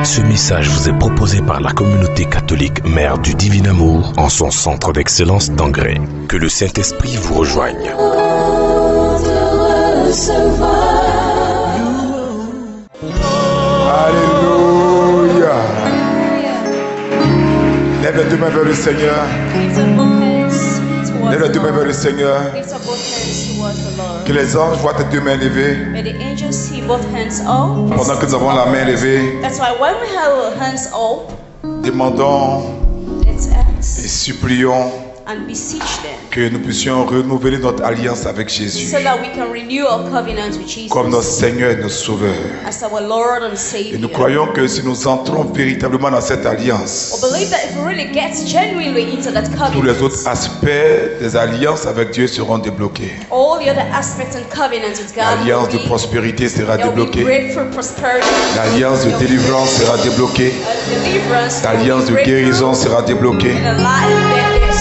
Ce message vous est proposé par la communauté catholique Mère du Divin Amour en son centre d'excellence d'Angrais. Que le Saint-Esprit vous rejoigne. Alléluia. Lève les deux mains vers le Seigneur. Lève les deux mains vers le Seigneur. Que les anges voient tes deux mains levées. Pendant que nous avons la main levée, demandons et supplions que nous puissions renouveler notre alliance avec Jésus comme notre Seigneur et notre Sauveur. Et nous croyons que si nous entrons véritablement dans cette alliance, tous les autres aspects des alliances avec Dieu seront débloqués. L'alliance de prospérité sera débloquée. L'alliance de délivrance sera débloquée. L'alliance de guérison sera débloquée.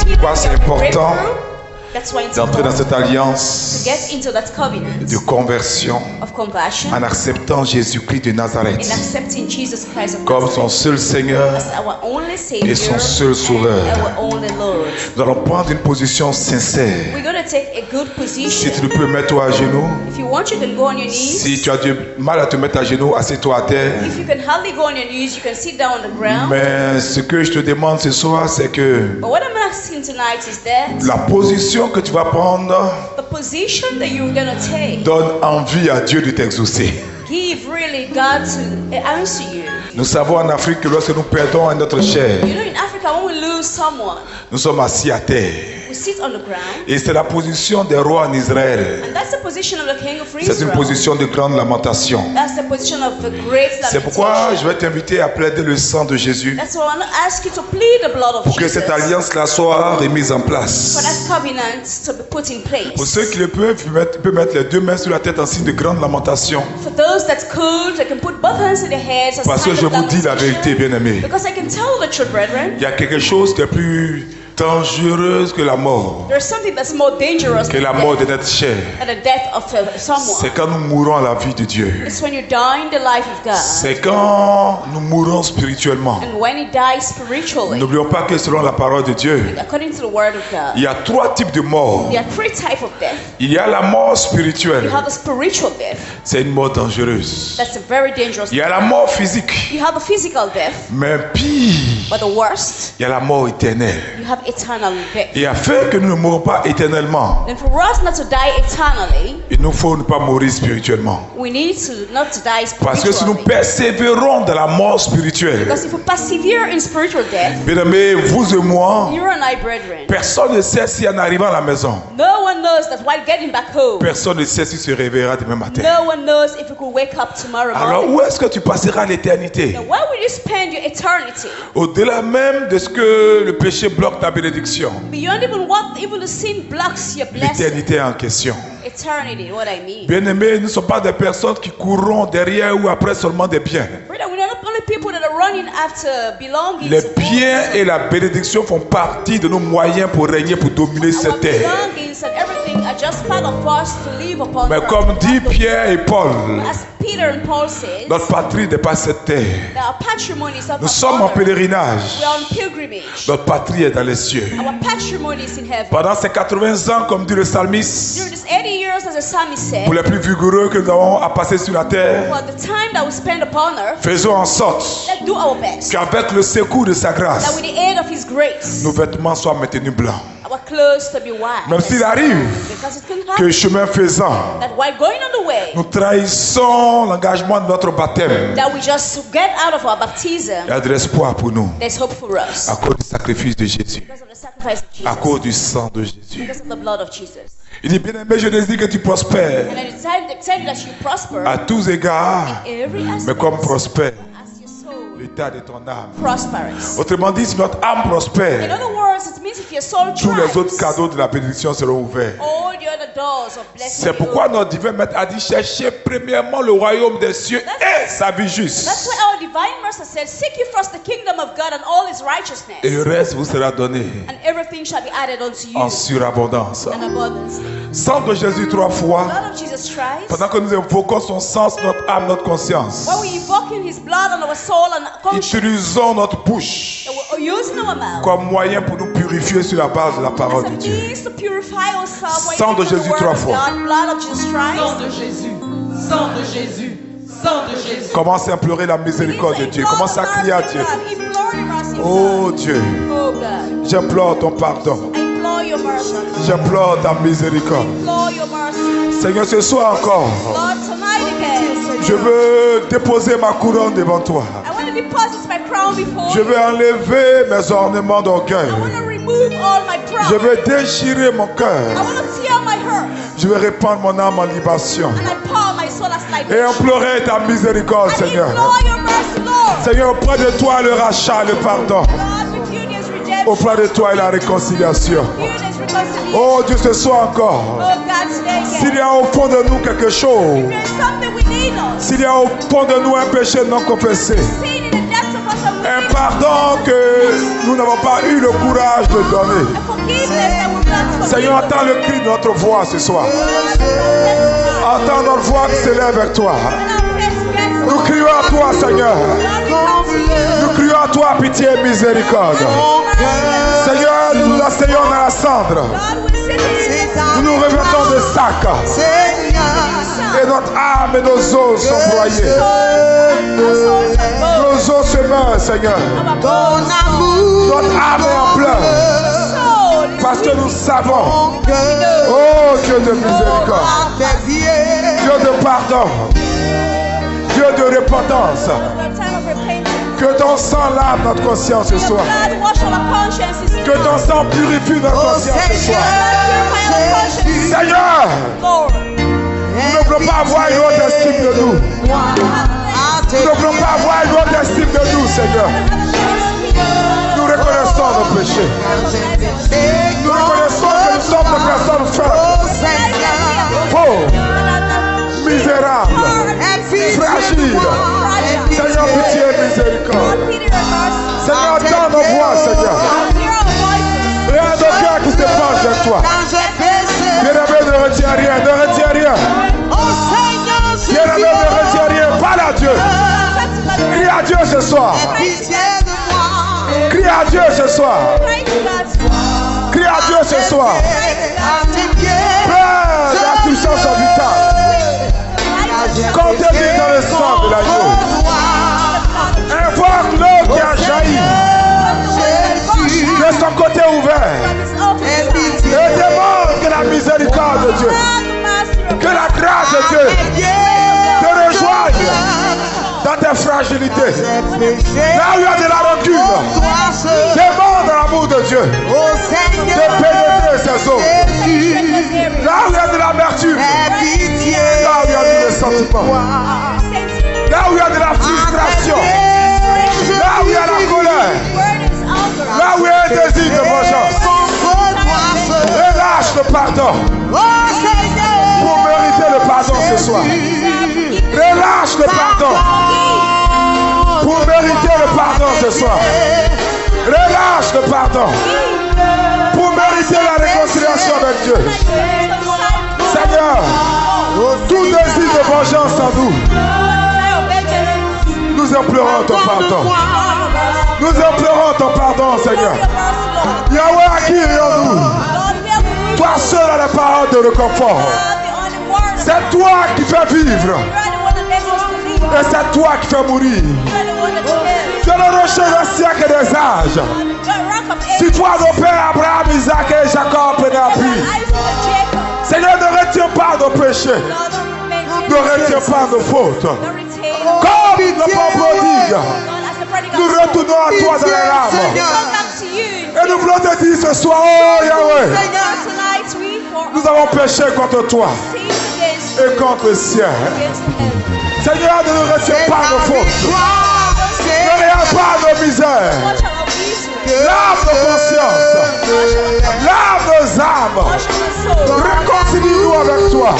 Pourquoi c'est important d'entrer dans cette alliance de conversion en acceptant Jésus-Christ de Nazareth comme son seul Seigneur et son seul Sauveur. Nous allons prendre une position sincère. Si tu ne peux mettre toi à genoux, si tu as du mal à te mettre à genoux, assieds-toi à terre. Mais ce que je te demande ce soir, c'est que la position que tu vas prendre donne envie à Dieu de t'exaucer. Nous savons en Afrique que lorsque nous perdons à notre chair, nous sommes assis à terre. Et c'est la position des rois en Israël. C'est une position de grande lamentation. C'est pourquoi je vais t'inviter à plaider le sang de Jésus pour que cette alliance-là soit remise en place. Pour ceux qui le peuvent, ils peuvent mettre les deux mains sur la tête en signe de grande lamentation. Parce que je vous dis la vérité, bien-aimés. Il y a quelque chose de plus dangereuse que la mort, que la mort de notre chair. C'est quand nous mourons à la vie de Dieu. C'est quand nous mourons spirituellement. N'oublions pas que selon la parole de Dieu, il y a trois types de morts. Il y a la mort spirituelle. C'est une mort dangereuse. Il y a la mort physique. Mais pire, il y a la mort éternelle. Et afin que nous ne mourons pas éternellement, il nous faut ne pas mourir spirituellement. Parce que si nous persévérons dans la mort spirituelle, bien aimés, vous et moi, personne ne sait si en arrivant à la maison, personne ne sait si se réveillera demain matin. Alors où est-ce que tu passeras l'éternité? Au-delà même de ce que le péché bloque ta bénédiction. L'éternité en question. Bien-aimés, nous ne sommes pas des personnes qui courront derrière ou après seulement des biens. Les biens et la bénédiction font partie de nos moyens pour régner, pour dominer cette terre. Mais comme dit Pierre et Paul, notre patrie dépasse cette terre. Nous sommes en pèlerinage. Notre patrie est dans les cieux. Pendant ces 80 ans, comme dit le psalmiste, pour les plus vigoureux que nous avons à passer sur la terre, faisons en sorte qu'avec le secours de sa grâce, nos vêtements soient maintenus blancs. Même s'il arrive que chemin faisant, nous trahissons l'engagement de notre baptême, il y a de l'espoir pour nous à cause du sacrifice de Jésus, à cause du sang de Jésus. Il dit, bien aimé, je désire que tu prospères à tous égards, mais comme prospère l'état de ton âme. Prosperous. Autrement dit, si notre âme prospère, In other words, it means if your soul tous les thrives, autres cadeaux de la bénédiction seront ouverts. all the other doors of blessing. C'est pourquoi notre divin maître a dit cherchez premièrement le royaume des cieux et sa vie juste. That's why our divine master said, seek ye first the kingdom of God and all his righteousness, Et le reste vous sera donné and everything shall be added unto you en surabondance. in abundance. Sang de Jésus 3 fois. Blood of Jesus Christ. Pendant que nous invoquons son sens, notre âme, notre conscience. While we invoking his blood on our soul and conscience, Utilisons notre bouche we're using our mouth comme moyen pour nous purifier sur la base de la parole as de a Dieu. means to purify ourselves. While Sang de using the Jésus word 3 of fois. God, blood of Jesus Christ. Sang de Jésus, sang de Jésus, sang de Jésus. Commence à implorer la miséricorde de Dieu. Commence à crier à Dieu. Oh Dieu, Oh God, j'implore ton pardon. I implore your mercy. J'implore ta miséricorde. Implore your mercy. Seigneur, ce soir encore, Lord, tonight again, je veux déposer ma couronne devant toi. I want to deposit my crown before Je you. veux enlever mes ornements d'orgueil. I want to remove all my Je pride. veux déchirer mon I cœur. want to tear my hurt. Je veux répandre mon âme en libation. And I pour my soul as Et libation. implorer ta miséricorde, I Seigneur. implore your mercy, Lord. Seigneur, auprès de toi, le rachat, le pardon. God, with you there's redemption. Auprès de toi, la réconciliation. With you there's reconciliation. Oh Dieu, ce soir encore, Oh God, today s'il again. y a au fond de nous quelque chose, If there's something we need us, s'il y a au fond de nous un péché non confessé, seen in the depths of us, and we un need pardon que nous n'avons pas eu le courage de donner. a forgiveness that will not Seigneur, entends le cri de notre voix ce soir. Entends notre voix qui s'élève vers toi. Nous crions à toi, Seigneur. Nous crions à toi, pitié et miséricorde. Seigneur, nous nous asseyons dans la cendre. Nous nous revêtons de sac. Et notre âme et nos os sont broyés. Nos os se meurent, Seigneur. Notre âme est en pleurs. Parce que nous savons, oh Dieu de miséricorde, Dieu de pardon, Dieu de repentance, que ton sang lave notre conscience ce soir. Que ton sang purifie notre conscience ce soir. Seigneur, nous ne voulons pas avoir une autre estime de nous. Nous ne voulons pas avoir une autre estime de nous, Seigneur. Nous reconnaissons nos péchés. Nous reconnaissons que nous sommes des personnes faibles, pauvres, misérables, fragiles. Seigneur, pitié et miséricorde. Seigneur, entends nos voix, Seigneur. Et un de cœur qui se penche vers toi. Bien-aimé, ne retiens rien, ne retiens rien. Bien-aimé, ne retiens rien. Parle à Dieu. Crie à Dieu ce soir. Crie à Dieu ce soir. Crie à Dieu ce soir. Pleure d'instructions vitale. Contenu dans le sang de l'agneau. Invoque l'eau qui a jailli de son côté ouvert. Et demande que la miséricorde de Dieu, que la grâce de Dieu te rejoigne dans tes fragilités. Là où il y a de la rancune, demande à l'amour de Dieu de pénétrer ses eaux. Là où il y a de l'amertume, là où il y a du ressentiment, là où il y a de la frustration, là où il y a la colère, là où il y a un désir de vengeance, relâche le pardon pour mériter le pardon ce soir. Relâche le pardon pour mériter le pardon ce soir. Relâche le pardon pour mériter la réconciliation avec Dieu. Seigneur, tout désir de vengeance en nous, nous implorons ton pardon. Nous implorons ton pardon, Seigneur. Yahweh, à qui irions-nous? Toi seul as la parole de réconfort. C'est toi qui fais vivre. Et c'est toi qui fais mourir. Tu es le rocher des siècles et des âges. Si toi, nos pères Abraham, Isaac et Jacob prenaient appui. Seigneur, ne retiens pas nos péchés. Ne retiens pas nos fautes. Comme le pauvre prodigue, nous retournons à toi dans les larmes. Et nous voulons te dire ce soir, oh Yahweh, nous avons péché contre toi et contre le ciel. Seigneur, ne nous retiens pas nos fautes. Ne regarde pas nos misères. Lave nos consciences. Lave nos âmes. Réconcilie-nous avec toi.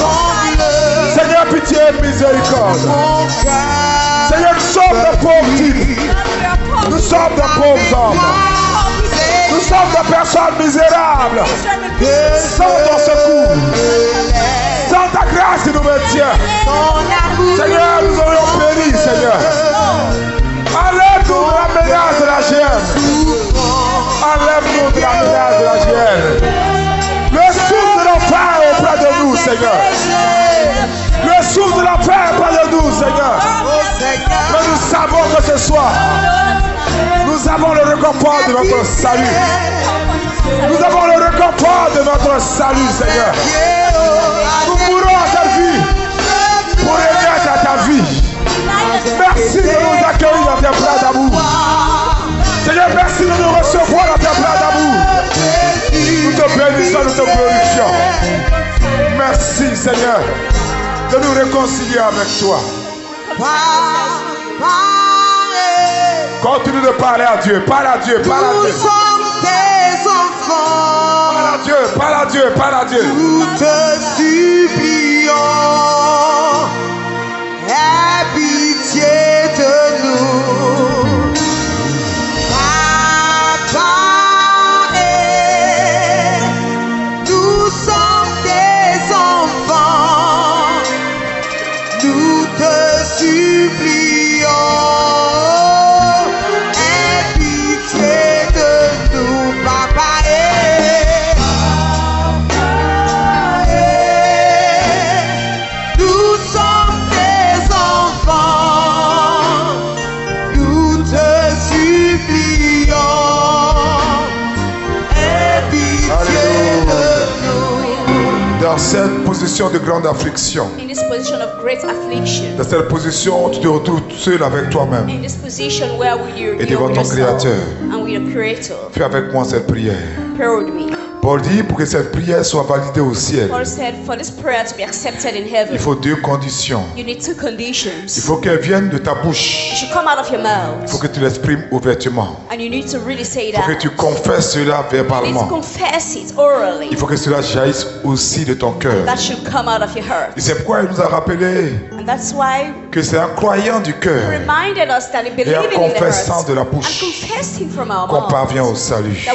Seigneur, pitié et miséricorde. Seigneur, nous sommes des pauvres types. Nous sommes des pauvres hommes. Nous sommes des personnes misérables. Sans ton secours, sans ta grâce, tu nous maintiens. Seigneur, nous aurions péri, Seigneur. Enlève-nous de la menace de la GN. Enlève-nous de la menace de la GN. Le souffle de l'enfer est auprès de nous, Seigneur. Le souffle de l'enfer est auprès de nous, Seigneur. Mais nous savons que ce soir, nous avons le réconfort de notre salut. Nous avons le réconfort de notre salut, Seigneur. Nous mourrons à ta vie pour renaître à ta vie. Merci de nous accueillir dans tes bras d'amour. Seigneur, merci de nous recevoir dans tes bras d'amour. Nous te bénissons, nous te glorifions. Merci, Seigneur, de nous réconcilier avec toi. Continue de parler à Dieu, parle à Dieu, parle à Dieu. Nous sommes tes enfants. Parle à Dieu, parle à Dieu, parle à Dieu. Nous te supplions, aie pitié de nous. Papa, nous sommes tes enfants. Nous te supplions. Dans cette position de grande affliction, dans cette position où tu te retrouves seul avec toi-même et devant ton Créateur, fais avec moi cette prière. Paul dit, pour que cette prière soit validée au ciel, il faut deux conditions. Il faut qu'elle vienne de ta bouche. Il faut que tu l'exprimes ouvertement. Il faut que tu confesses cela verbalement. Il faut que cela jaillisse aussi de ton cœur. Et c'est pourquoi il nous a rappelé que c'est un croyant du cœur et un confessant de la bouche qu'on parvient au salut.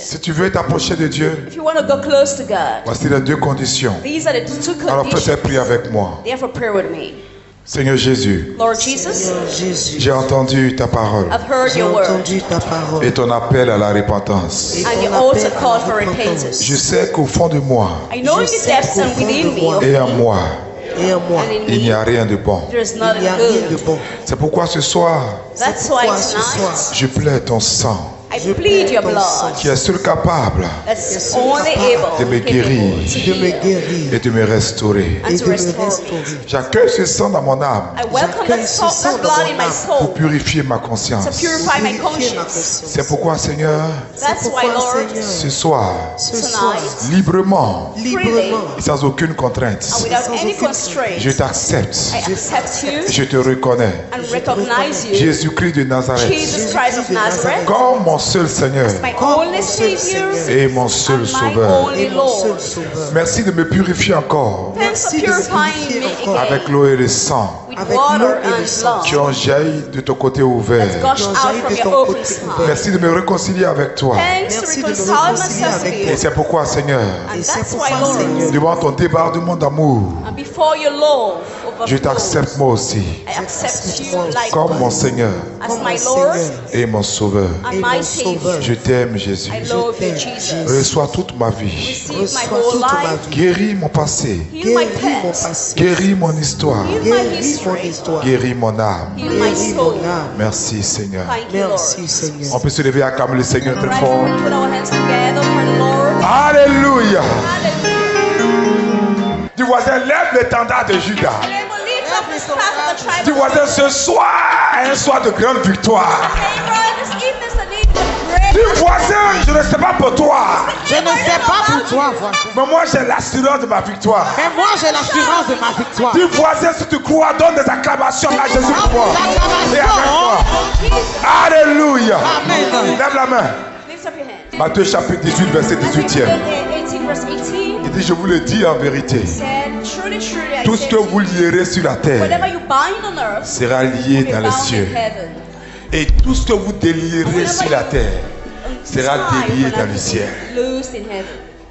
Si tu veux t'approcher de Dieu, voici les deux conditions. Alors fais cette prière avec moi. Seigneur Jésus, j'ai entendu ta parole et ton appel à la repentance. Je sais qu'au fond de moi et en moi, il n'y a rien de bon. C'est pourquoi ce soir, je plaide ton sang, qui est seul capable de me guérir et de me restaurer. J'accueille ce sang dans mon âme pour purifier ma conscience. C'est pourquoi, Seigneur, ce soir, librement et sans aucune contrainte, je t'accepte, je te reconnais. Jésus-Christ de Nazareth, comme mon seul Seigneur et mon seul Sauveur. Merci de me purifier encore avec l'eau et le sang qui ont jailli de ton côté ouvert. Merci de me réconcilier avec toi. Et c'est pourquoi, Seigneur, devant ton débordement d'amour, je t'accepte moi aussi comme mon Seigneur et mon Sauveur. Je t'aime, Jésus. Reçois toute ma vie. Guéris mon passé. Guéris mon histoire. Guéris mon âme. Merci, Seigneur. On peut se lever à acclamer le Seigneur très fort. Alléluia. Du voisin, lève l'étendard de Judas. Du voisin, ce soir est un soir de grande victoire. Dis voisin, je ne sais pas pour toi. Je ne sais pas pour toi, voisin. Mais moi j'ai l'assurance de ma victoire. Mais moi j'ai l'assurance de ma victoire. Dis voisin, si tu crois, donne des acclamations à Jésus pour moi. Et avec moi. Alléluia. Amen. Lève la main. Lift up your hand. Matthieu chapitre 18, verset 18e. 18 verse 18. Il dit, je vous le dis en vérité. Said, truly, truly, I Tout say ce que to vous you, lierez sur la terre whatever you bind on earth sera will lié be dans les bound cieux. in heaven. Et tout ce que vous délierez sur la terre sera délié dans le ciel. Loosed in heaven.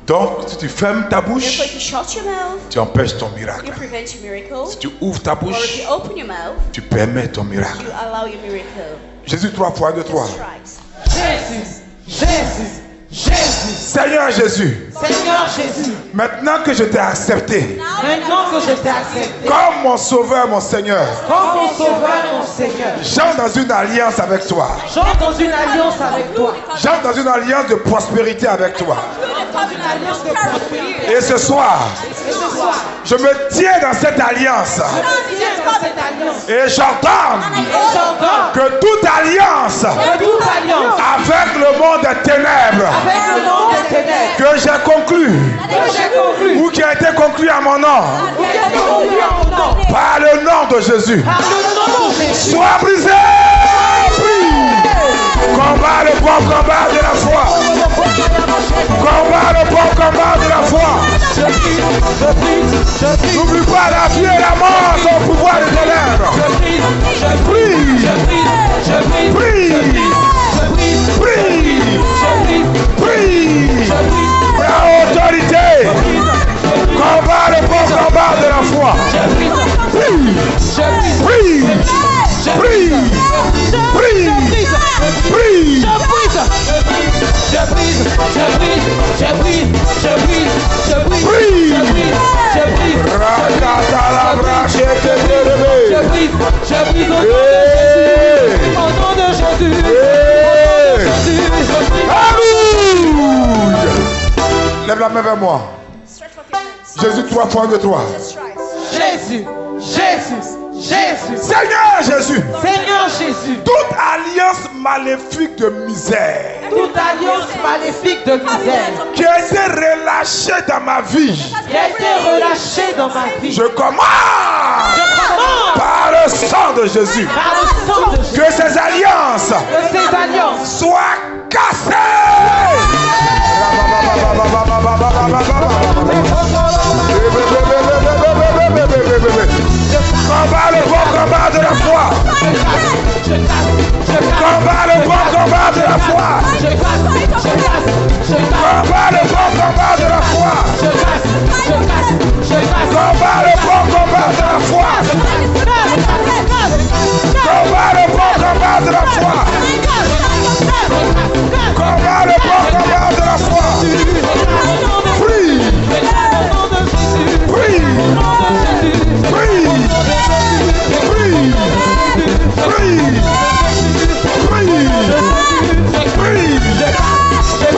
Donc, si tu fermes ta Therefore, bouche, if you shut your mouth, tu empêches ton miracle. you prevent your miracle. Si tu ouvres ta Or if bouche, you open your mouth, tu permets ton miracle. you allow your miracle. Jésus 3 fois 2, 3. Strikes. Jésus, Jésus, Jésus, Seigneur Jésus, Seigneur Jésus, maintenant que je t'ai accepté maintenant que je t'ai accepté comme mon sauveur, mon Seigneur, comme mon sauveur, mon Seigneur, j'entre dans une alliance avec toi. j'entre dans une alliance avec toi, J'entre dans une alliance de prospérité avec toi. une alliance de prospérité. Et ce soir, Et ce soir, je me tiens dans cette alliance. je tiens dans cette alliance Et j'entends et j'entends que toute alliance que toute alliance avec le monde des ténèbres avec le nom des ténèbres que j'ai conclu que j'ai conclu ou qui a été conclu à mon nom, ou qui a été conclu en mon nom, par le nom de Jésus, par le nom de Jésus, soit brisé. Combat le bon combat de la foi. Combat le bon combat de la foi. N'oublie pas, la vie et la mort sont au pouvoir des ténèbres. Prie. Prie. Prie. Prie. La autorité. Combat le bon combat de la foi. Prie. Prie. Prie. Prie. Prie. Au nom de Jésus. Lève la main vers moi. Stretch forth your hands. Jésus 3 fois 2, 3. Jesus strikes. Jésus, Jésus, Jésus, Seigneur Jésus, Seigneur Jésus, toute alliance maléfique de misère toute alliance maléfique de misère qui a été relâchée dans ma vie, qui a été relâchée dans ma vie, je commande commande par le sang de Jésus par le sang de Jésus que ces alliances que ces alliances soient cassées. Combat le bon combat de la foi. Combat le bon combat de la foi. Combat le bon combat de la foi. Combat le bon combat de la foi. Combat le bon combat de la foi. Combat le bon combat de la foi. Prie. Prie. Prie. Prie. Prie.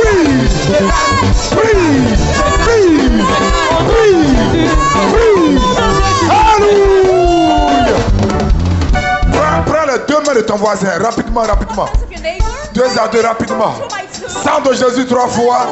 Prends les deux mains de ton voisin, rapidement, rapidement. Deux à deux, rapidement. Sang de Jésus 3 fois.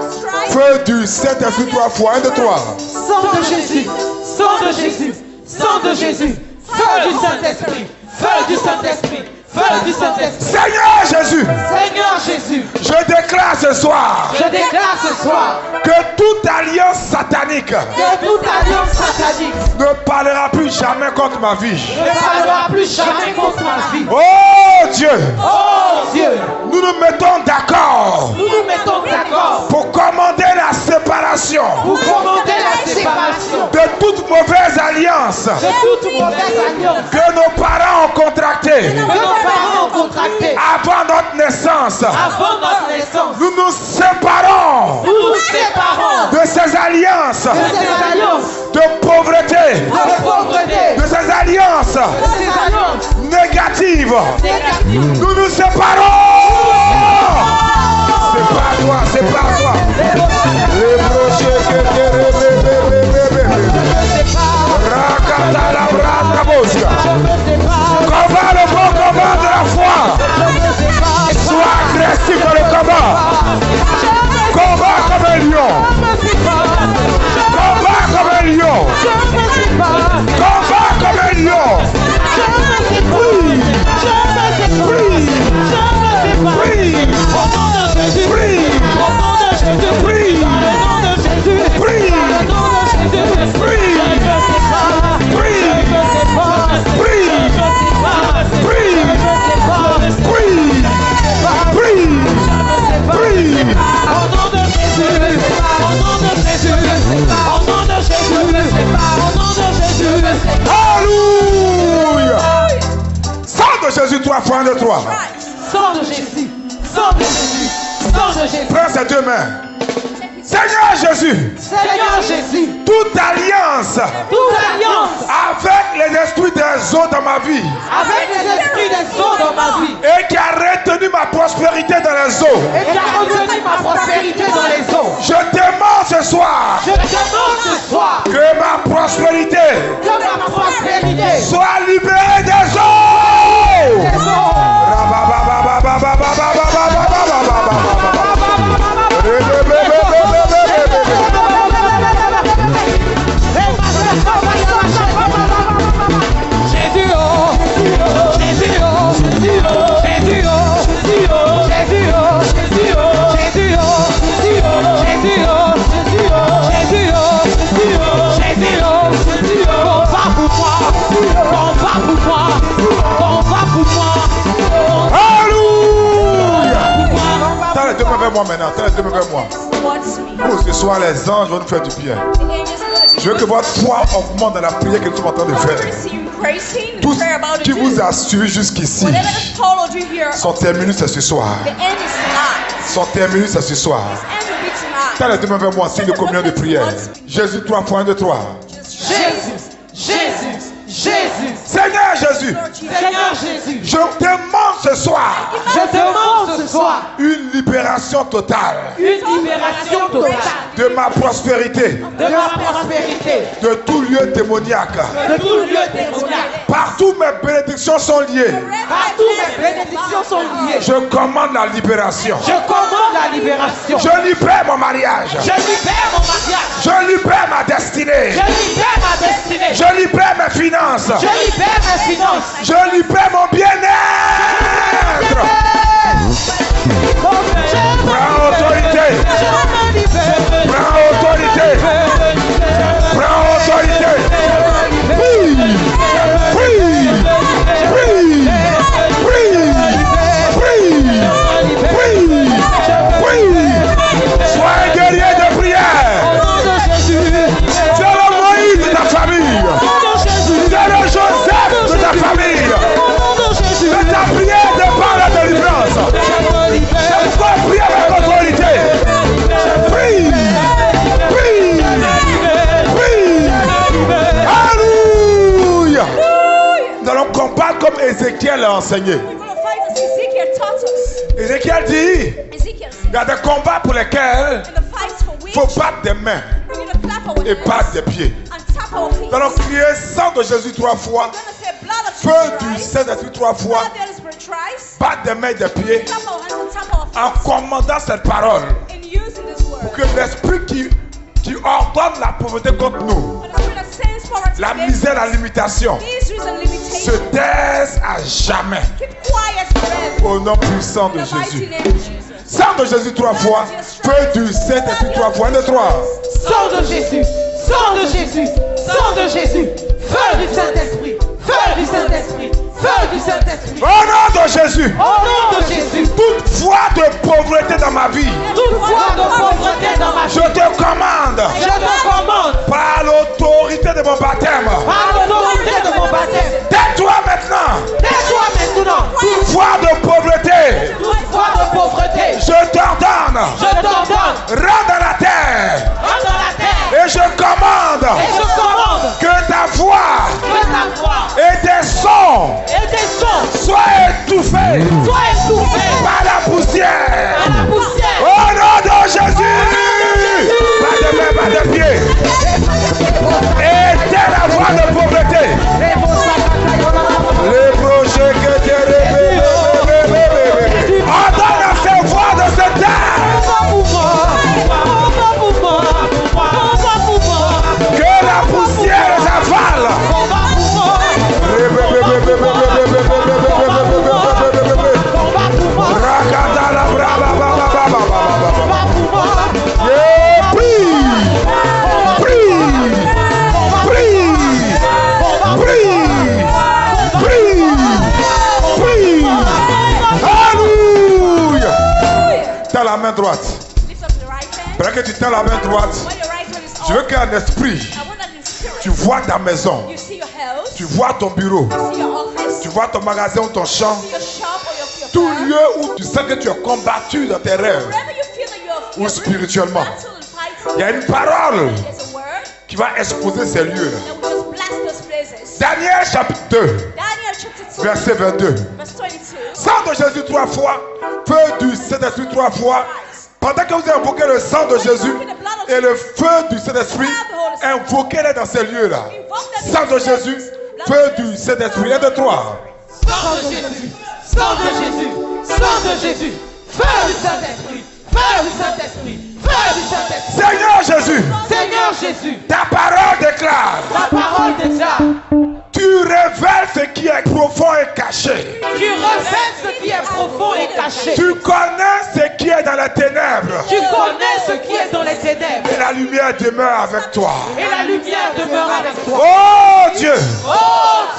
Feu du Saint-Esprit 3 fois. 1, 2, 3. sang de Jésus, sang de Jésus, sang de Jésus, feu du Saint-Esprit, feu du Saint-Esprit, feu du Saint-Esprit. Seigneur Jésus, Seigneur Jésus, je déclare ce soir je déclare ce soir que toute alliance satanique que toute alliance satanique ne parlera plus jamais contre ma vie. ne parlera plus jamais contre ma vie. Oh Dieu, Oh Dieu, nous nous mettons d'accord nous nous mettons d'accord pour commander la séparation pour commander la séparation de toute mauvaise alliance de toute mauvaise alliance que nos parents ont contractée que nos parents ont contractée avant notre naissance. avant notre naissance. Nous nous séparons Nous nous séparons de ces alliances de ces alliances de pauvreté, de pauvreté, de ces alliances de ces alliances négatives. négatives. Nous nous séparons. C'est pas toi, c'est pas toi. Les brochets que combat le bon combat de la foi. Sois agressif dans le combat. Combat comme un lion. Alléluia. Sang de Jésus, 3 fois, 1, 2, 3. Sang de Jésus, sang de Jésus, sang de Jésus. Prends ses deux mains. Seigneur Jésus, Seigneur Jésus, toute alliance avec les esprits des eaux dans ma vie, avec les esprits des eaux dans ma vie, et qui a retenu ma prospérité dans les eaux, et qui a retenu ma prospérité dans les eaux, je demande ce soir, que ma prospérité soit libérée des eaux. Moi maintenant, vers moi. Oh, ce soir, les anges vont nous faire du bien. Je veux que votre foi augmente dans la prière que nous sommes en train de faire. Tout ce qui vous a suivi jusqu'ici sont terminés ce soir. Sont terminés ce soir. T'as les deux mains vers moi, signe de communion de prière. Jésus, 3 fois, 1, 2, 3. Jésus, Seigneur Jésus, je demande ce soir, une libération totale, de ma prospérité, de tout lieu démoniaque, partout mes bénédictions sont liées, je commande la libération, je libère mon mariage, je libère ma destinée, je libère mes finances, je libère mon bien-être. Prends autorité. Prends autorité. Prends autorité. Oui. Oui. Oui. Oui. Oui. Oui. Oui. Sois un guerrier de prière. Tu es le Moïse de ta famille. Tu es le Joseph de ta famille. De ta prière dépend la délivrance. C'est pourquoi prier avec autorité. Prie. Prie. Prie. Alléluia. Nous allons combattre comme Ézéchiel l'a enseigné. Ézéchiel dit, il y a des combats pour lesquels il faut battre des mains et battre des pieds. Nous allons crier sang de Jésus 3 fois, feu du Saint-Esprit 3 fois, battre des mains et des pieds en commandant cette parole pour que l'esprit qui ordonne la pauvreté contre nous, la misère, la limitation, se taise à jamais au nom puissant de Jésus. Sang de Jésus 3 fois, feu du Saint-Esprit 3 fois, 1, 2, 3. Sang de Jésus, sang de Jésus, sang de Jésus, feu du Saint-Esprit, feu du Saint-Esprit, feu du Saint-Esprit. Au nom de Jésus, toute foi de pauvreté dans ma vie, je te commande, par l'autorité de mon baptême, tais-toi maintenant, toute foi de pauvreté, je t'ordonne, rentre dans la terre, et je commande que ta voix et tes sons soient étouffés par la poussière. Au nom de Jésus, pas de main, pas de pied. Éteins la voix de pauvreté. Les projets que tu rêves. Ordonne à ces voix de cette terre que la poussière s'avance. droite. Pendant que tu tends la main droite, je veux qu'un esprit, tu vois ta maison, tu vois ton bureau, tu vois ton magasin ou ton champ, tout lieu où tu sens que tu es combattu dans tes rêves ou spirituellement. Il y a une parole qui va exposer ces lieux-là. Daniel chapitre 2, verset 22. Sang de Jésus 3 fois, feu du Saint-Esprit 3 fois. Pendant que vous invoquez le sang de Jésus et le feu du Saint-Esprit, invoquez-les dans ces lieux-là. Sang de Jésus, feu du Saint-Esprit. 1, 2, 3. Sang de Jésus, sang de Jésus, sang de Jésus, feu du Saint-Esprit, feu du Saint-Esprit, feu du Saint-Esprit. Seigneur Jésus, Seigneur Jésus, ta parole déclare. ta parole déclare. Tu révèles ce qui est profond et caché. Tu révèles ce qui est profond et caché. Tu connais ce qui est dans les ténèbres. Tu connais ce qui est dans les ténèbres. Et la lumière demeure avec toi. Et la lumière demeure avec toi. Oh Dieu, Oh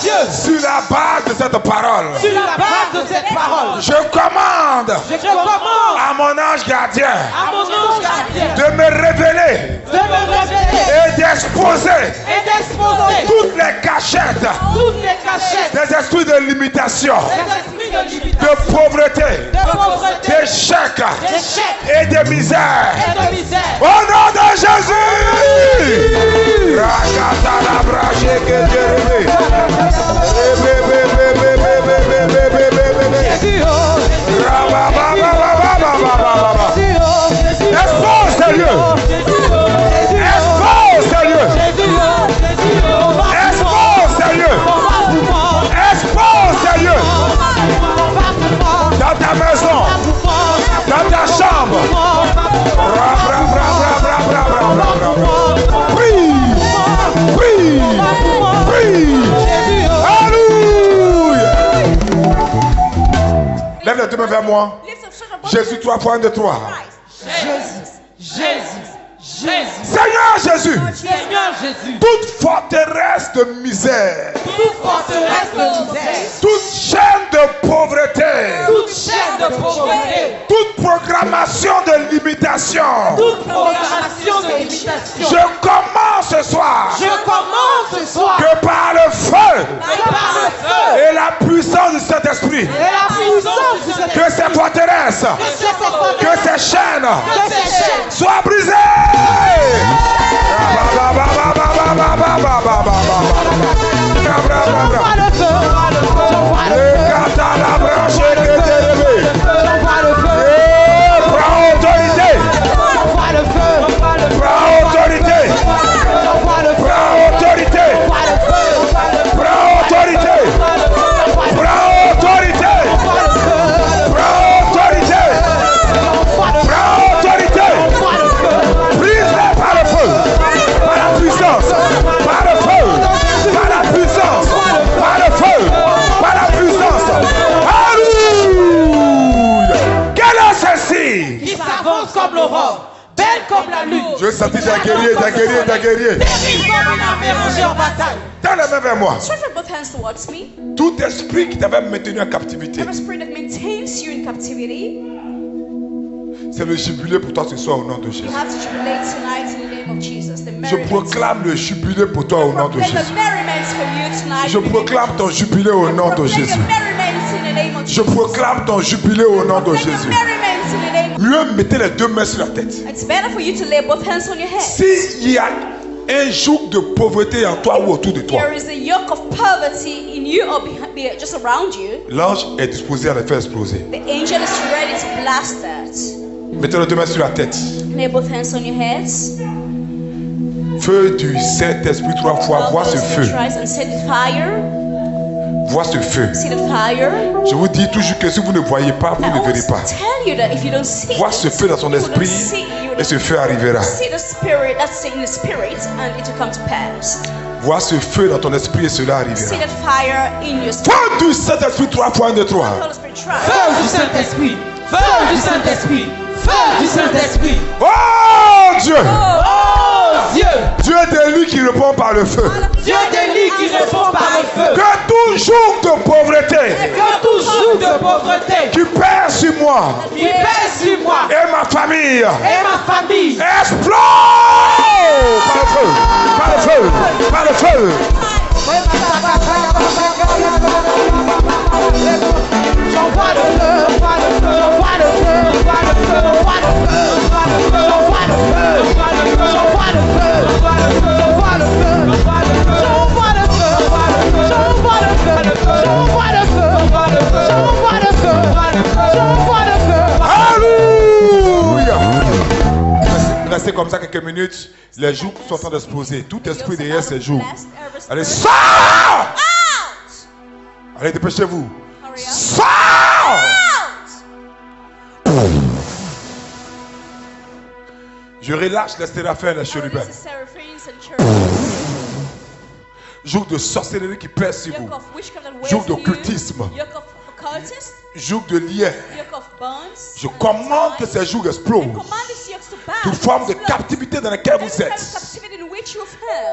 Dieu, sur la base de cette parole, sur la base de cette parole, je commande je commande à mon ange gardien à mon ange gardien de me révéler de me révéler et d'exposer et d'exposer toutes les cachettes toutes les cachettes des esprits de limitation, des esprits de limitation, de pauvreté, de pauvreté, d'échec d'échec et de misère. et de misère. Au nom de Jésus! Expose ces lieux! Expose ces lieux! Expose ces lieux! Expose ces lieux! Dans ta maison, dans ta chambre. Prie, prie, prie. Alléluia. Lève les deux mains vers moi. Jésus 3 fois 1, 2, 3. Jésus, Seigneur Jésus, Seigneur Jésus, toute forteresse de misère, toute forteresse de misère, toute chaîne de pauvreté, toute chaîne de pauvreté, toute programmation de limitation, toute programmation de limitation, je commence ce soir je commande ce soir que par le feu par le feu et la puissance du Saint-Esprit, et la puissance du Saint-Esprit, que ces forteresses, que ces chaînes soient brisées. comme l'aurore, belle comme la lune. Je sentis d'un guerrier, d'un guerrier, d'un guerrier. Terrible comme une armée rangée en bataille. Tends la main vers moi. Stretch out both hands towards me. Tout esprit qui t'avait maintenu en captivité, Every spirit that maintains you in captivity, c'est le jubilé pour toi ce soir au nom de you Jésus. have to jubilate tonight in the name of Jesus. The Je merriment. proclame le jubilé pour toi au nom de Proclaim the Jésus. merriment for you tonight. Je proclame ton jubilé au nom de Proclaim Jésus. the merriment in the name of Je Jesus. proclame ton jubilé au nom de Proclaim the Jésus. merriment in the name of Mieux mettez les deux mains sur la tête. It's better for you to lay both hands on your head. S'il y a un joug de pauvreté en toi ou autour de toi, There is a yoke of poverty in you or just around you. l'ange est disposé à les faire exploser. The angel is ready to blast that. Mettez les deux mains sur la tête. Lay both hands on your heads. Feu du Saint-Esprit 3 fois. Vois ce feu. And set it fire. Vois ce feu. See the fire. Je vous dis toujours que si vous ne voyez pas, vous I ne verrez always pas. tell you that if you don't see Vois it, ce feu dans son you wouldn't esprit see, you et ce feu arrivera. see the spirit that's in the spirit and it will come to pass. Vois ce feu dans ton esprit et cela See arrivera. that fire in your spirit. Feu du Saint-Esprit 3 fois 1, 2, 3. Holy Spirit, try. Feu du Saint-Esprit, feu du Saint-Esprit, feu du Saint-Esprit. Oh Dieu! Oh Dieu, Dieu est lui qui répond par le feu. Dieu délie celui qui répond par le feu. Que tout joug de pauvreté. Que tout joug de pauvreté. Qui pèse sur moi. Qui pèse sur moi. Et ma famille. Et ma famille. Explose. Par le feu. Par le feu. Par le feu. J'envoie le feu, j'envoie le feu, j'envoie le feu, j'envoie le feu, j'envoie le feu, j'envoie le feu, j'envoie le feu, j'envoie le feu, j'envoie le feu, j'envoie le feu, j'envoie le feu, j'envoie le feu, j'envoie le feu, j'envoie le feu, j'envoie le feu. Alléluia. Restez comme ça quelques minutes. Les jougs sont en train d'exploser. Tout esprit derrière ces jougs. Allez, sors! Allez, dépêchez-vous. Sors! Je relâche les séraphins et les chérubins. Joug de sorcellerie qui pèse sur vous. Joug d'occultisme. Joug de lien. Je commande que ces jougs explosent. Toute forme de captivité dans laquelle vous êtes.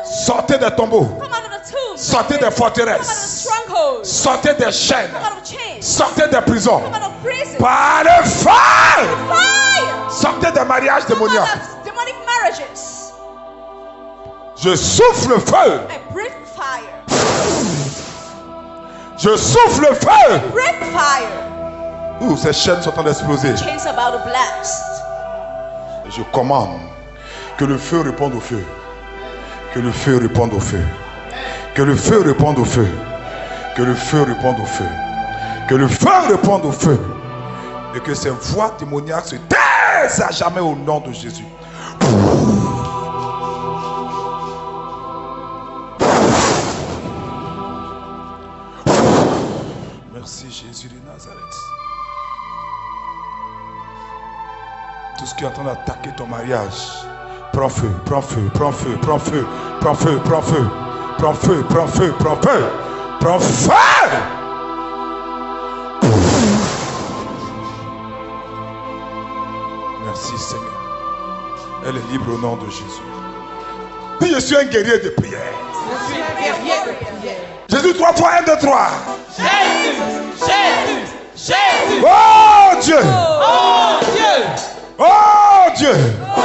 Sortez des tombeaux. Sortez des forteresses. Sortez des chaînes. Sortez des prisons. Par le feu. Sortez des mariages démoniaques. Je souffle le feu. Je souffle le feu. Ouh, ces chaînes sont en train d'exploser. Je commande que le feu réponde au feu. Que le feu réponde au feu. Que le feu réponde au feu. Que le feu réponde au feu. Que le feu réponde au feu. Et que ces voix démoniaques se taisent à jamais au nom de Jésus. Merci Jésus de Nazareth. Tout ce qui est en train d'attaquer ton mariage, prends feu, prends feu, prends feu, prends feu, prends feu, prends feu, prends feu, prends feu, prends feu, prends feu. Merci Seigneur. Elle est libre au nom de Jésus. Dis, je suis un guerrier de prière. Je suis un guerrier de prière. Jésus 3 fois 1, 2, 3. Jésus, Jésus, Jésus. Oh Dieu. Oh Dieu. Oh Dieu. Oh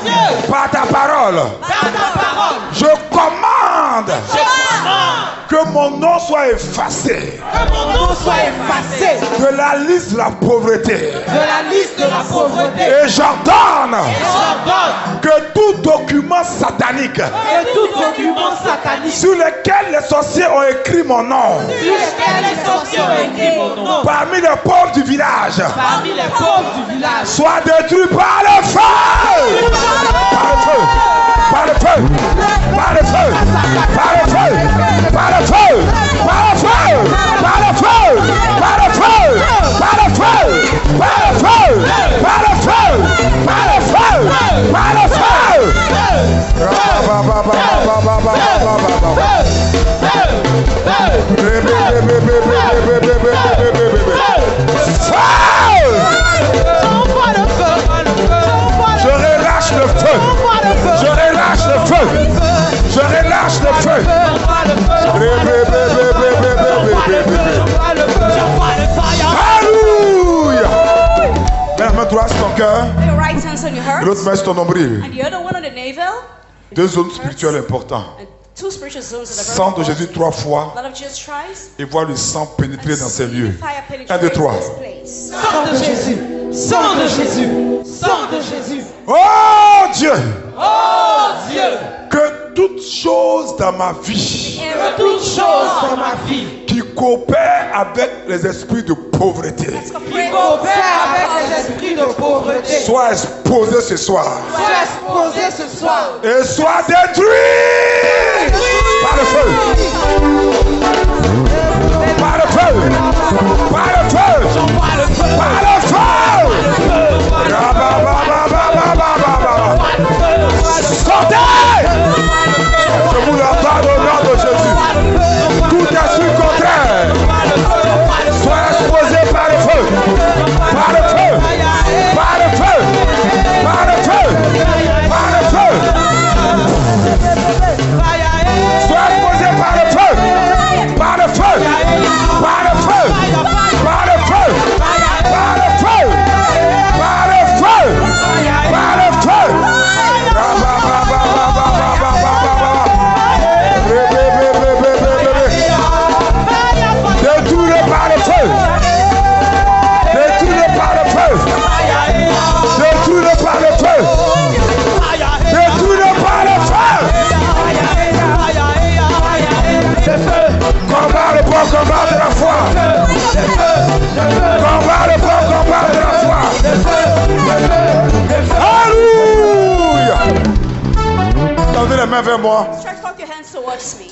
Dieu. Par ta parole. Par ta parole. Je commande. Je commande. Que mon nom soit effacé. Que mon nom soit effacé. De la liste de la pauvreté. De la liste de la pauvreté. Et j'ordonne. J'ordonne. Que tout document satanique. Que tout document satanique. Sur lequel les sorciers ont écrit mon nom. Sur lequel les sorciers ont écrit mon nom. Parmi les pauvres du village. Parmi les pauvres du village. Soit détruit par le feu. Par le feu. Par le feu. Par le feu. Par le feu. Par le feu. Par le feu. Par le feu. Par le feu. Par le feu. Par le feu. Par le feu. Par le feu. Par le feu. Je relâche le feu. Je relâche le feu. Je relâche le feu. Alléluia. Mets la main droite sur ton cœur. L'autre main sur ton nombril. Deux zones spirituelles importantes. Sang de Jésus 3 fois. Et voir le sang pénétrer dans ces lieux. 1, 2, 3. Sang de Jésus. Sang de Jésus. Sang de Jésus. Oh Dieu. Oh Dieu. Que toute chose dans ma vie. Que toute chose dans ma vie. Qui coopère avec les esprits de pauvreté. Qui coopère avec les esprits de pauvreté. Soit exposé ce soir. Soit exposé ce soir. Et soit détruit. Par le feu. Par le feu. Par le feu. Par le feu. Sortez. Je vous l'ordonne au nom de Jésus. Tout esprit contraire soit exposé par le feu. Par le feu. Par le feu. Par le feu. Par le feu. moi. Stretch forth your hands towards me.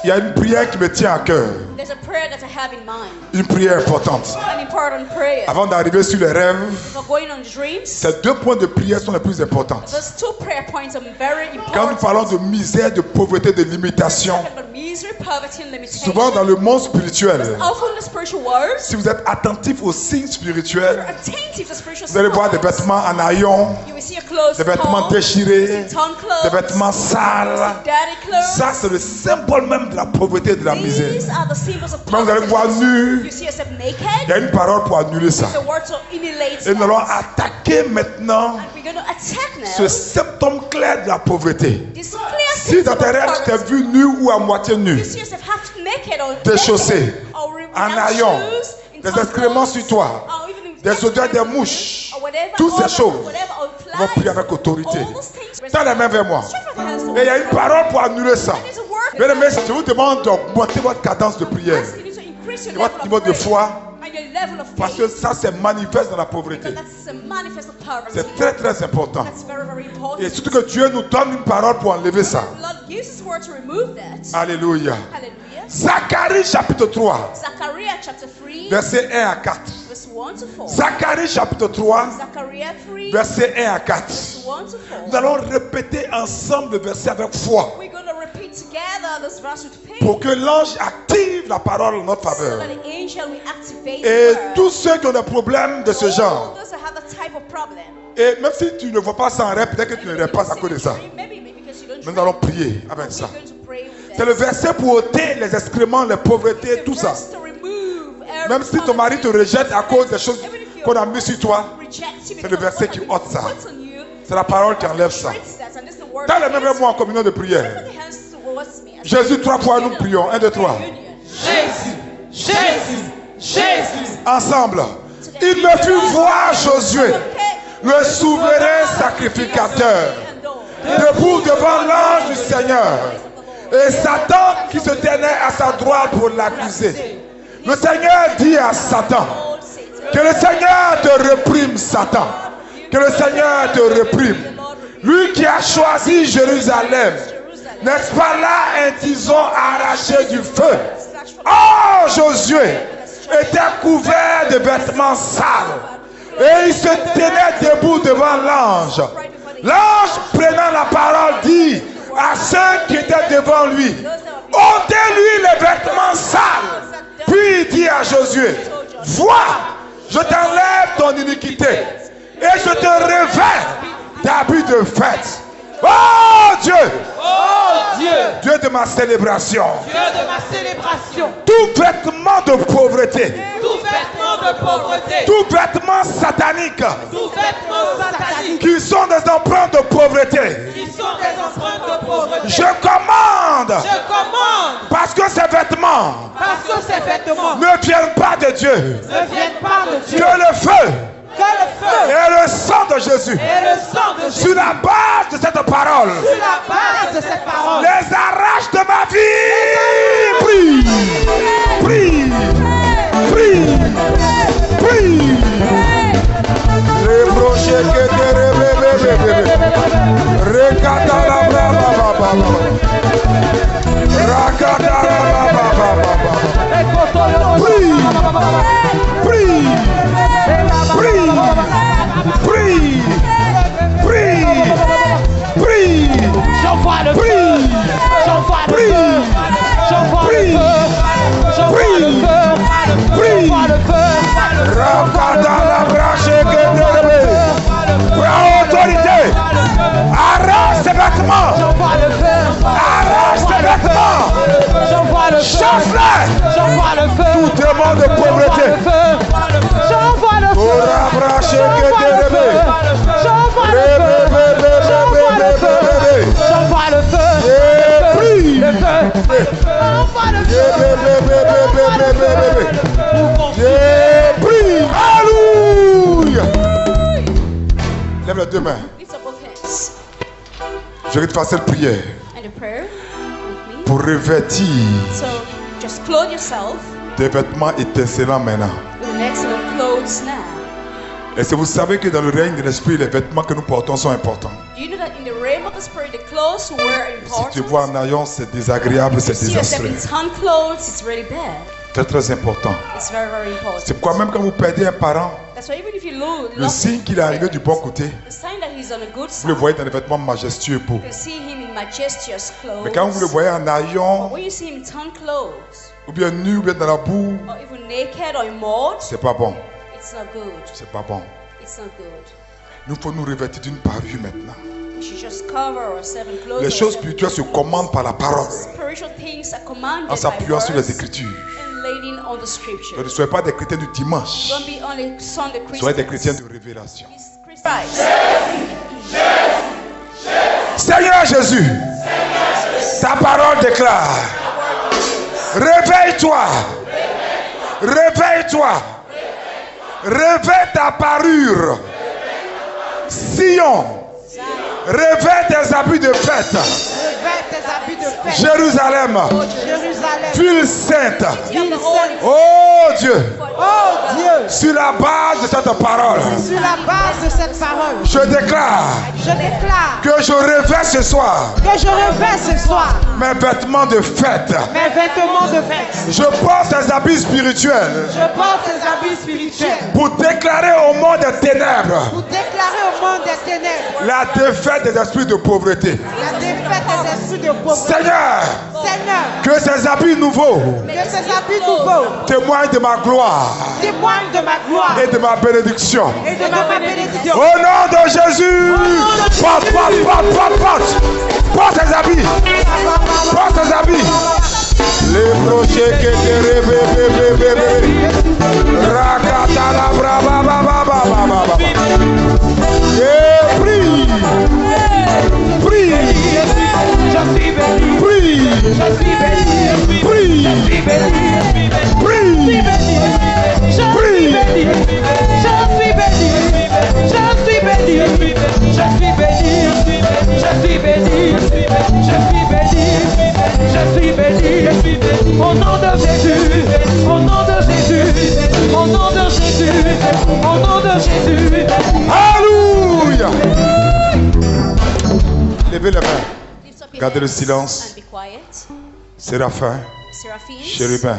Il y a une prière qui me tient à cœur. There's a prayer that I have in mind. Une prière importante. An important prayer. Avant d'arriver sur les rêves, For going on dreams, ces 2 points de prière sont les plus importants. those 2 prayer points are very important. Quand nous parlons de misère, de pauvreté, de limitation, Misery, poverty, and limitation. souvent dans le monde spirituel, Often in the spiritual world, si vous êtes attentif aux signes spirituels, attentive to spiritual vous allez voir des signs. vêtements en haillons, You will see your clothes des vêtements torn, déchirés, torn clothes, des vêtements sales. dirty clothes. Ça, c'est le symbole même de la pauvreté et de la misère. These are the symbols of Quand vous allez voir poverty. nu, You see yourself naked. il y a une parole pour annuler ça. The word to emulate Et nous allons that. attaquer maintenant And we're going to attack ce now symptôme clair de la pauvreté. this clear Si dans symptom tes of rêves, tu t'es poverty. vu nu ou à moitié nu, You see yourself half naked or déchaussé, or en without haillons, shoes, in des torn excréments clothes, sur toi, or even in des odeurs des or mouches, whatever, toutes ces all choses whatever, or Ils vont prier avec autorité. all those things. Tends les mains vers moi. Stretch forth your hands Et il y a une parole pour annuler ça. towards me. There's a word. Bien aimé, je vous demande d'augmenter votre cadence de prière. You need to increase your Votre level niveau of de prayer foi, and your level of parce que faith. ça, c'est manifeste dans la pauvreté. Because that's a manifest of poverty. C'est très, très important. That's very, very important. Et surtout que Dieu nous donne une parole pour enlever ça. The Lord gives His word to remove that. Alléluia. Hallelujah. Zacharie chapitre 3, Zechariah chapter 3, versets 1 à 4. verse 1 to 4. Zacharie chapitre 3, Zechariah 3, versets 1 à 4. verse 1 to 4. Nous allons répéter ensemble le verset avec foi We're going to repeat together this verse with faith. pour que l'ange active la parole en notre So faveur. that the angel will activate Et the word. tous ceux qui ont des problèmes de ce All genre, those that have that type of problem. et même si tu ne vois pas ça en rêve, peut-être que tu ne rêves pas à cause de ça. Maybe because you don't Nous allons prier avec We're ça. going to pray with C'est le verset pour ôter les excréments, les pauvretés, tout ça. Même si ton mari te rejette à cause des choses qu'on a mis sur toi, c'est le verset qui ôte ça. C'est la parole qui enlève ça. Dans les mêmes mots en communion de prière. Jésus, 3 fois nous prions. 1, 2, 3. Jésus, Jésus, Jésus. Ensemble. Il me fit voir Josué, le souverain sacrificateur, debout devant l'ange du Seigneur. Et Satan qui se tenait à sa droite pour l'accuser. Le Seigneur dit à Satan, que le Seigneur te réprime, Satan. Que le Seigneur te réprime. Lui qui a choisi Jérusalem, n'est-ce pas là un tison arraché du feu? Oh, Josué était couvert de vêtements sales. Et il se tenait debout devant l'ange. L'ange prenant la parole dit à ceux qui étaient devant lui, ôtez-lui les vêtements sales. Puis il dit à Josué, vois, je t'enlève ton iniquité et je te revêts d'habits de fête. Oh Dieu! Oh Dieu! Dieu de ma célébration. Dieu de ma célébration. Tout vêtement de pauvreté. Tout vêtement de pauvreté. Tout vêtement satanique. Tout vêtement satanique. Qui sont des empreintes de pauvreté. Qui sont des empreintes de pauvreté. Je commande. Je commande. Parce que ces vêtements. Parce que ces vêtements ne viennent pas de Dieu. ne viennent pas de Dieu. Que le feu. Que le feu Et le sang de Jésus. et le sang de Jésus Sur la base de cette parole. sur la base de cette parole Les arrache de ma vie. Prie. Prie. Prie. Prie. Les brochets que te rébébébébé. Rekata la baba. Rakata la baba. Prie. Prie. Prie. Prie. Prie. Prie. j'envoie le feu Prie. j'envoie le Prie. feu j'envoie le Prie. feu j'envoie le Prie. feu Prie. j'envoie le feu Rakata la brache que te rébébé. Prends autorité. Arrache ces vêtements. j'envoie le feu Arrache ces vêtements. j'envoie le feu Chasse-les. j'envoie le feu Tout démon de pauvreté. j'envoie le feu Ora brache que te rébébé. j'envoie le feu j'envoie le feu Et prie. le feu j'envoie le feu Et prie. Alléluia. Lève les deux mains. Lift up both hands. Je vais te faire cette prière And a prayer with me. pour revêtir So just clothe yourself des vêtements étincelants maintenant. with an excellent clothes now. Est-ce que vous savez que dans le règne de l'esprit, les vêtements que nous portons sont importants? Do you know that in the realm of the the Spirit, the clothes were important. Si tu vois en haillons, c'est désagréable, c'est désastreux. In torn clothes, it's really bad. C'est très important. It's very, very important. C'est pourquoi même quand vous perdez un parent, That's why even if you le signe qu'il est arrivé du bon côté, the sign that he's on a good vous side, le voyez dans les vêtements majestueux et beaux. you can see him in majestuous clothes. Mais quand vous le voyez en haillons, But when you see him in torn clothes, ou bien nu, ou bien dans la boue, or even naked or in mud, c'est pas bon. it's not good. C'est pas bon. It's not good. Nous faut nous revêtir d'une parure maintenant. We should just cover ourselves in clothes. Les choses spirituelles se commandent par la parole, Spiritual things are commanded en by s'appuyant sur les words Écritures. and leaning on the scripture. Ne soyez pas des chrétiens du dimanche, Don't be only Sunday Christians. soyez des chrétiens de révélation. Christ. Seigneur Jésus, ta parole déclare, réveille-toi, réveille-toi, réveille ta parure, Sion, réveille tes habits de fête, Jérusalem, ville sainte, oh Dieu, sur la base de cette parole, je déclare que je revêt ce soir mes vêtements de fête. Je porte des habits spirituels pour déclarer au monde des ténèbres la défaite des esprits de pauvreté. Seigneur, que ces habits nouveaux témoignent de ma gloire et de ma bénédiction. Au nom de Jésus, porte, porte, porte, porte, porte. Porte tes habits. Porte tes habits. Les brochets que te bébé. Rakata la brava baba. Et prie. Prie. Prie. Prie. Prie. Au nom de Jésus, au nom de Jésus, au nom de Jésus, au nom de Jésus. Alléluia. Levez les mains. Gardez le silence. Séraphin, chérubins,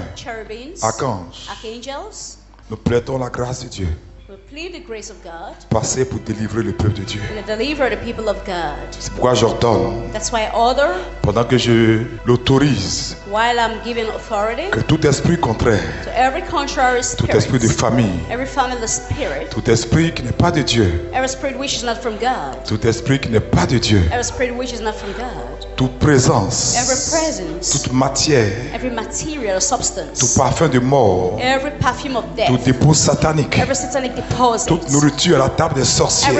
archanges, nous plaidons la grâce de Dieu. Passez pour délivrer le peuple de Dieu. C'est pourquoi j'ordonne, pendant que je l'autorise, que tout esprit contraire, tout esprit de famille, tout esprit qui n'est pas de Dieu, tout esprit qui n'est pas de Dieu, toute présence, toute matière, tout parfum de mort, tout dépôt satanique, toute nourriture à la table des sorciers,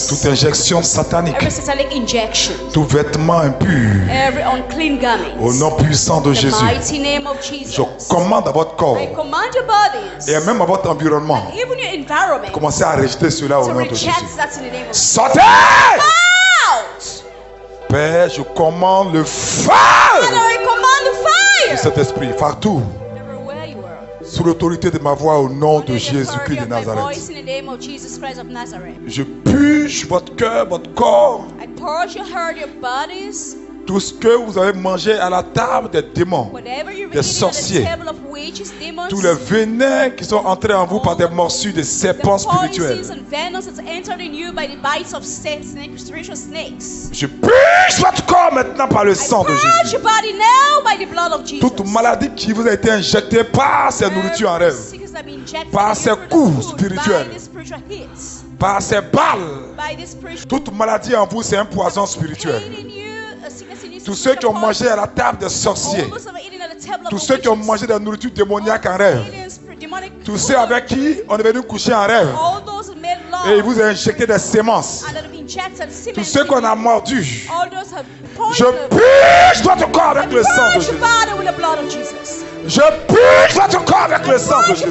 toute injection satanique, tout vêtement impur, au nom puissant de Jésus, je commande à votre corps et même à votre environnement, commencez à rejeter cela au nom de Jésus. Sortez! Père, je commande le feu de cet esprit partout, sous l'autorité de ma voix au nom de Jésus-Christ de Nazareth. Je purge votre cœur, votre corps, tout ce que vous avez mangé à la table des démons, des sorciers, tous les venins qui sont entrés en vous par des morsures de serpents spirituels. Je purge votre corps maintenant par le sang de Jésus. Toute maladie qui vous a été injectée par ces nourritures en rêve, par ces coups spirituels, par ces balles, toute maladie en vous, c'est un poison spirituel. Tous ceux qui ont mangé à la table des sorciers, tous ceux qui ont mangé de la nourriture démoniaque en rêve, tous ceux avec qui on est venu coucher en rêve et il vous a injecté des semences, tous ceux qu'on a mordus, je purge votre corps avec le sang de Jésus. Je purge votre corps avec le sang de Jésus.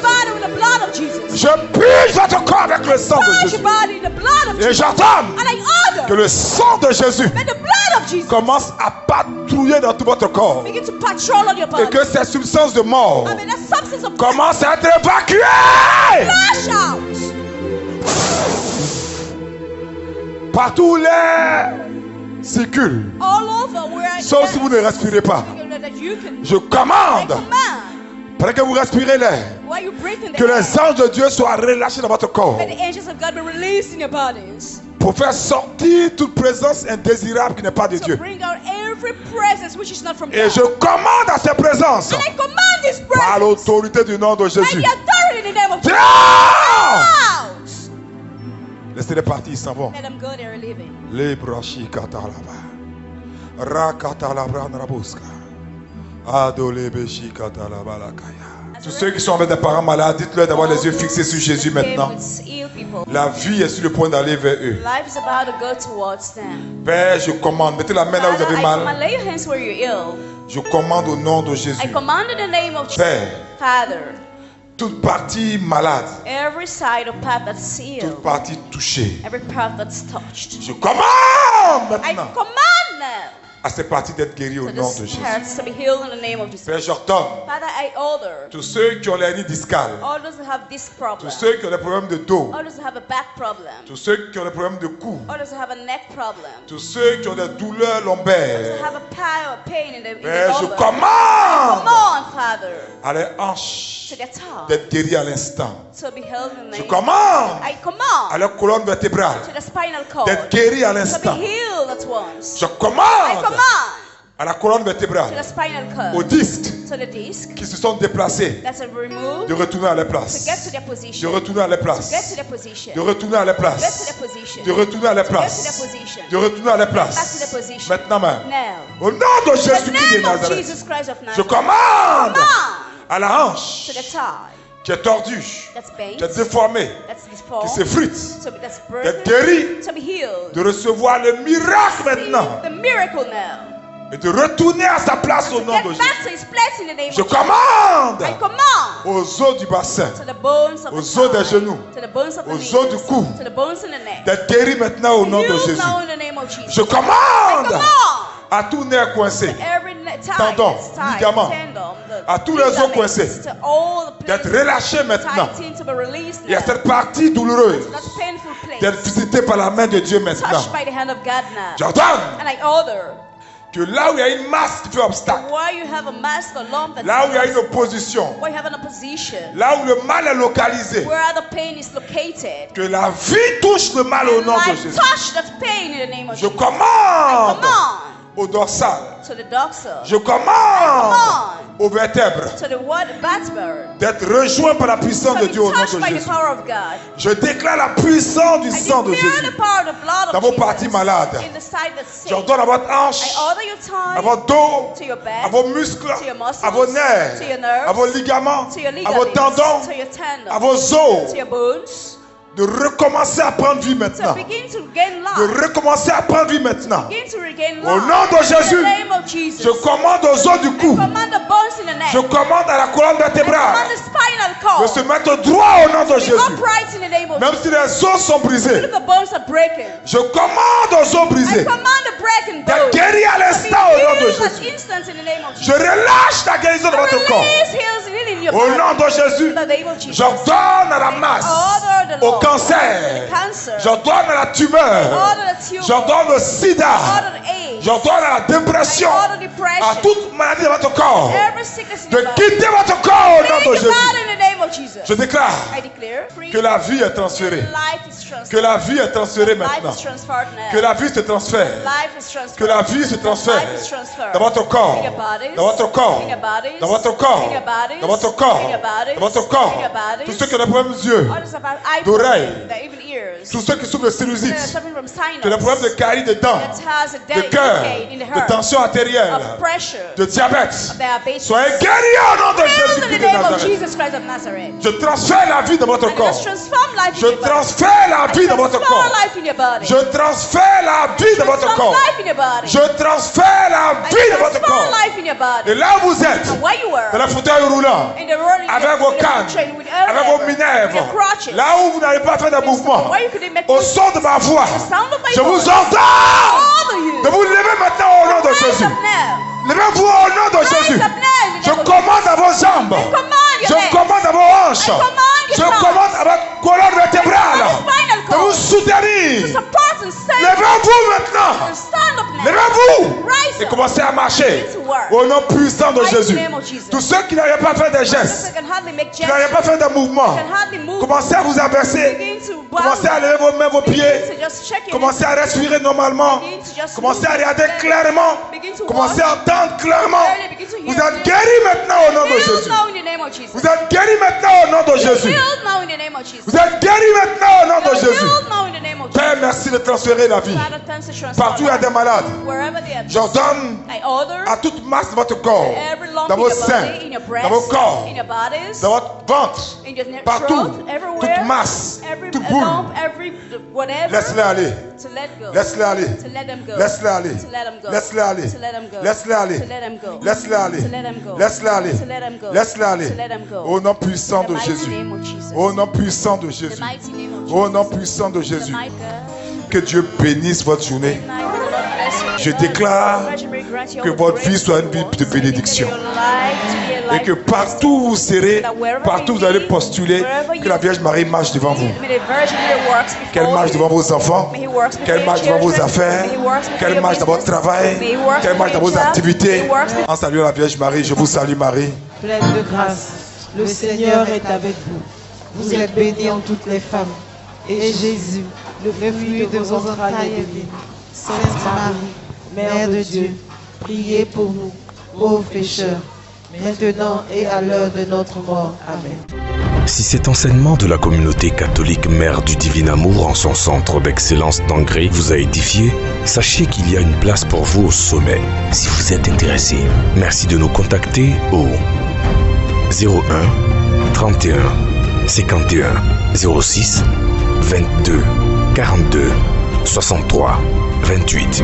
Je purge votre corps avec le sang de Jésus. Et j'entends que le sang de Jésus commence à patrouiller dans tout votre corps. Et que ces substances de mort commencent à être évacuées. Partout où l'air circule, sauf si vous ne respirez pas. Je commande, pendant que vous respirez l'air, que les anges de Dieu soient relâchés dans votre corps pour faire sortir toute présence indésirable qui n'est pas de Dieu. Et je commande à ces présences par l'autorité du nom de Jésus. Laissez-les partir, ils s'en vont. Les brachi katalaba. Rakatalabra nrabuska. Adole beshi katalaba lakaya. Tous ceux qui sont avec des parents malades, dites-leur d'avoir les yeux fixés sur Jésus maintenant. La vie est sur le point d'aller vers eux. Père, je commande. Mettez la main là où vous avez mal. Je commande au nom de Jésus. Père, toute partie malade, toute partie touchée, je commande maintenant à ces parties d'être guéries au nom de Jésus. Père, j'ordonne tous ceux qui ont l'hernie discale, tous ceux qui ont des problèmes de dos, tous ceux qui ont des problèmes de cou, tous ceux qui ont des douleurs lombaires, Père, je commande à les hanches d'être guéris à l'instant. Je commande à leur colonne vertébrale d'être guéris à l'instant. Je commande à la colonne vertébrale, aux disques qui se sont déplacés, de retourner à leur place, de retourner à leur place, de retourner à leur place, de retourner à leur place, de retourner à leur place. Maintenant même, au nom de Jésus-Christ de Nazareth, je commande à la hanche qui est tordue, qui est déformée, qui s'effrite, d'être guérie, de recevoir le miracle maintenant et de retourner à sa place au nom de Jésus. Je commande aux os du bassin, aux os des genoux, aux os du cou, d'être guéris maintenant au nom de Jésus. Je commande à tout nerf coincé, tendon, ligament, à tous les os coincés, d'être relâchés maintenant. Et à cette partie douloureuse, d'être visitée par la main de Dieu maintenant. J'ordonne que là où il y a une masse qui fait obstacle, là où il y a une opposition, là où le mal est localisé, que la vie touche le mal au nom de Jésus. Je commande au dorsal, je commande aux vertèbres d'être rejoints par la puissance de Dieu au nom de Jésus. Je déclare la puissance du sang de Jésus dans vos parties malades. J'ordonne à votre hanche, à votre dos, à vos muscles, à vos nerfs, à vos ligaments, à vos tendons, à vos os, de recommencer à prendre vie maintenant. De recommencer à prendre vie maintenant. Au nom de Jésus, je commande aux os du cou. Je commande à la colonne vertébrale de se mettre droit au nom de Jésus. Même si les os sont brisés, je commande aux os brisés d'être guéris à l'instant au nom de Jésus. Je relâche la guérison de votre corps. Au nom de Jésus, j'ordonne à la masse, au cancer, j'ordonne à la tumeur, j'ordonne au sida, j'ordonne à la dépression, à toute maladie de votre corps, de quitter votre corps au nom de Jésus. Je déclare que la vie est transférée, que la vie est transférée maintenant, que la vie se transfère, que la vie se transfère dans votre corps, dans votre corps, dans votre corps, dans votre corps, dans votre corps. Tous ceux qui ont des problèmes des yeux, d'oreilles, tous ceux qui souffrent de sinusite, qui ont des problèmes de caries de dents, de cœur, de tension artérielle, de diabète, soyez guéris au nom de Jésus-Christ de Nazareth. Je transfère la vie dans votre corps. Je transfère la vie dans votre corps. Je transfère la vie dans votre corps. Je transfère la vie dans votre corps. Et là où vous êtes, dans le fauteuil roulant, avec vos cannes, avec vos minerves, là où vous n'avez pas fait de mouvement, au son de ma voix, je vous ordonne de vous lever maintenant au nom de Jésus. Levez-vous au nom de Jésus. Je commande à vos jambes. Je commande à vos hanches. Je commande à votre colonne vertébrale de vous soutenir. Levez-vous maintenant. Levez-vous et commencez à marcher au nom puissant de Jésus. Tous ceux qui n'arrivent pas à faire des gestes, qui n'arrivent pas à faire des mouvements, commencez à vous abaisser. Commencez à lever vos mains, vos pieds. Commencez à respirer normalement. Commencez à regarder clairement. Commencez à entendre clairement. Vous êtes guéris maintenant au nom de Jésus. Vous êtes guéris maintenant au nom de Jésus. Vous êtes guéris maintenant au nom de Jésus. Père, merci de transférer la vie. Partout il y a des malades. J'ordonne à toute masse de votre corps, dans vos seins, dans vos corps, dans votre ventre, partout, toute masse, toute boule. Laisse-les aller. Laisse-les aller. Laisse-les aller. Laisse-les aller. Laisse-les aller. Laisse-les aller. Laisse-les aller. Laisse-les aller. Au nom puissant de Jésus. Au nom puissant de Jésus. Au nom puissant de Jésus. Que Dieu bénisse votre journée. Je déclare que votre vie soit une vie de bénédiction. Et que partout où vous serez, partout où vous allez postuler, que la Vierge Marie marche devant vous. Qu'elle marche devant vos enfants, qu'elle marche devant vos affaires, qu'elle marche dans votre travail, qu'elle marche dans vos activités. En saluant la Vierge Marie, je vous salue Marie. Pleine de grâce, le Seigneur est avec vous. Vous êtes bénie en toutes les femmes. Et Jésus, le fruit de vos entrailles est béni. Sainte Marie, Mère de Dieu, priez pour nous, pauvres pécheurs, maintenant et à l'heure de notre mort. Amen. Si cet enseignement de la communauté catholique Mère du Divin Amour en son centre d'excellence d'Angré vous a édifié, sachez qu'il y a une place pour vous au sommet. Si vous êtes intéressé, merci de nous contacter au 01 31 51 06 22 42 63 28.